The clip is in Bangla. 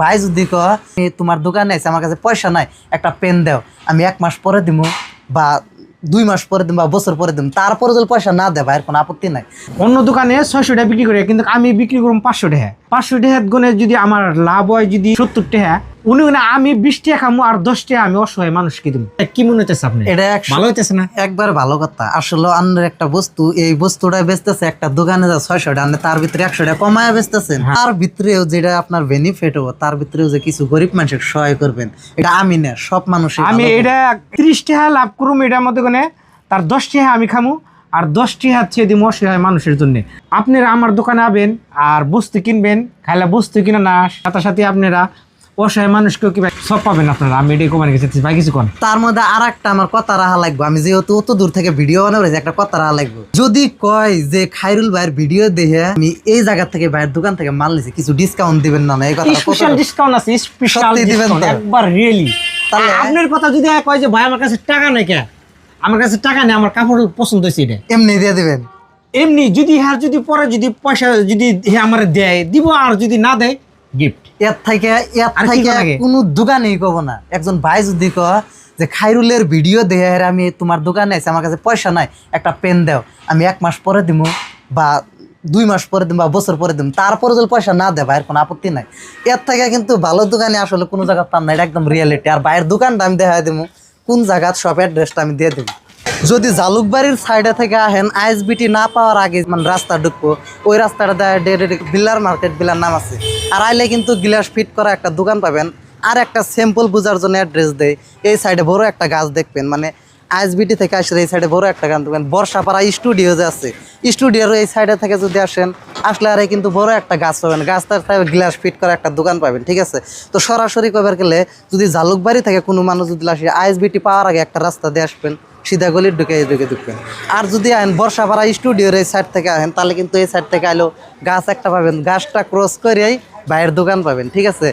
ভাই যদি তোমার দোকানে আছে আমার কাছে পয়সা নাই, একটা পেন দাও, আমি 1 মাস পরে দিব বা 2 মাস পরে দিব বা বছর পরে দিব, তারপরে যদি পয়সা না দেয় ভাইয়ের কোনো আপত্তি নাই। অন্য দোকানে 600 টাকা বিক্রি করে, কিন্তু আমি বিক্রি করব 500 টাকা। 500 টাকা গুণে যদি আমার লাভ হয় যদি 70 টাকা, উনি আমি 20 টাকা খামু আর 10 টাকা আমি অসহায় মানুষকে দিব। কি মনে হইতেছে আপনি? এটা ভালো হইতেছে না? একবার ভালো কথা। আসলে অন্য একটা বস্তু, এই বস্তুটা বেচতেছে একটা দোকানে যা 600 টাকা, তার ভিতরে 100 টাকা কমায় বেচতেছেন। তার ভিতরেও যেটা আপনার বেনিফিট হবে, তার ভিতরেও যে কিছু গরিব মানুষের সহায় করবেন, এটা আমি না, সব মানুষ। আমি এটা 30 টাকা লাভ করুম, এটার মধ্যে কোনে তার 10 টাকা আমি খামু আর 10 টাকা ছেড়ে দিব অসহায় মানুষের জন্য। আপনারা আমার দোকানে আবেন আর বস্তু কিনবেন, খাইলে বস্তু কিনা না সাথে সাথে আপনারা অসহায় মানুষকেও কি সব পাবেন আপনারা। আমি এটাই কমানে গেছি ভাই, কিছু কোন। তার মধ্যে আর একটা আমার কথা রাখা লাগবে, আমি যেহেতু অত দূর থেকে ভিডিও বানাবো, একটা কথা রাখা লাগবে। যদি কয় যে খায়রুল ভাইয়ের ভিডিও দেখে আমি এই জায়গা থেকে ভাইয়ের দোকান থেকে মাল নিছি, কিছু ডিসকাউন্ট দিবেন না? এই কথা স্পেশাল ডিসকাউন্ট আছে, স্পেশাল ডিসকাউন্ট একবার রিয়েলি। তাহলে আপনার কথা যদি কয় যে ভাই আমার কাছে টাকা নাই, কে আমার কাছে টাকা নেই, আমার কাপড় পছন্দ হয়েছে, এটা এমনি দিয়ে দিবেন। এমনি যদি যদি পরে যদি পয়সা যদি আমার দেয় দিব, আর যদি না দেয় গিফট। এর থেকে কোনো দোকানেই কব না। একজন ভাই যদি কয় যে খায়রুলের ভিডিও দেখে আমি তোমার দোকানে আছি, আমার কাছে পয়সা নাই, একটা পেন দাও, আমি 1 মাস পরে দিব বা 2 মাস পরে দিব বা বছর পরে দিব, তারপরে যদি পয়সা না দেয় ভাইয়ের কোনো আপত্তি নাই। এর থেকে কিন্তু ভালো দোকানে আসলে কোনো জায়গা পান না, এটা একদম রিয়েলিটি। আর ভাইয়ের দোকানটা আমি দেখা দেবো, কোন জায়গা সব অ্যাড্রেসটা আমি দিয়ে দেবো। যদি জালুকবাড়ির সাইডে থেকে আহেন, আইএসবিটি না পাওয়ার আগে মানে রাস্তা ঢুকবো, ওই রাস্তাটা বিলার মার্কেট, বিলার নাম আছে। আর আইলে কিন্তু গ্লাস ফিট করা একটা দোকান পাবেন। আর একটা স্যাম্পল বোঝার জন্য অ্যাড্রেস দেয়, এই সাইডে বড় একটা গাছ দেখবেন, মানে আইএসবিটি থেকে আসলে এই সাইডে বড় একটা গান দেখবেন। বর্ষাপাড়া স্টুডিও যে আছে, স্টুডিওর এই সাইডে থেকে যদি আসেন, আসলে আর কিন্তু বড় একটা গাছ পাবেন, গাছটার গ্লাস ফিট করা একটা দোকান পাবেন। ঠিক আছে, তো সরাসরি কবার গেলে যদি জালুকবাড়ি থেকে কোনো মানুষ যদি আসে, আইএসবিটি পাওয়ার আগে একটা রাস্তা দিয়ে আসবেন, সিধা গলির ঢুকে ঢুকবেন। আর যদি আহেন বর্ষাপাড়া স্টুডিওর এই সাইড থেকে আহেন, তাহলে কিন্তু এই সাইড থেকে আইলেও গাছ একটা পাবেন, গাছটা ক্রস করেই ভাইয়ের দোকান পাবেন। ঠিক আছে।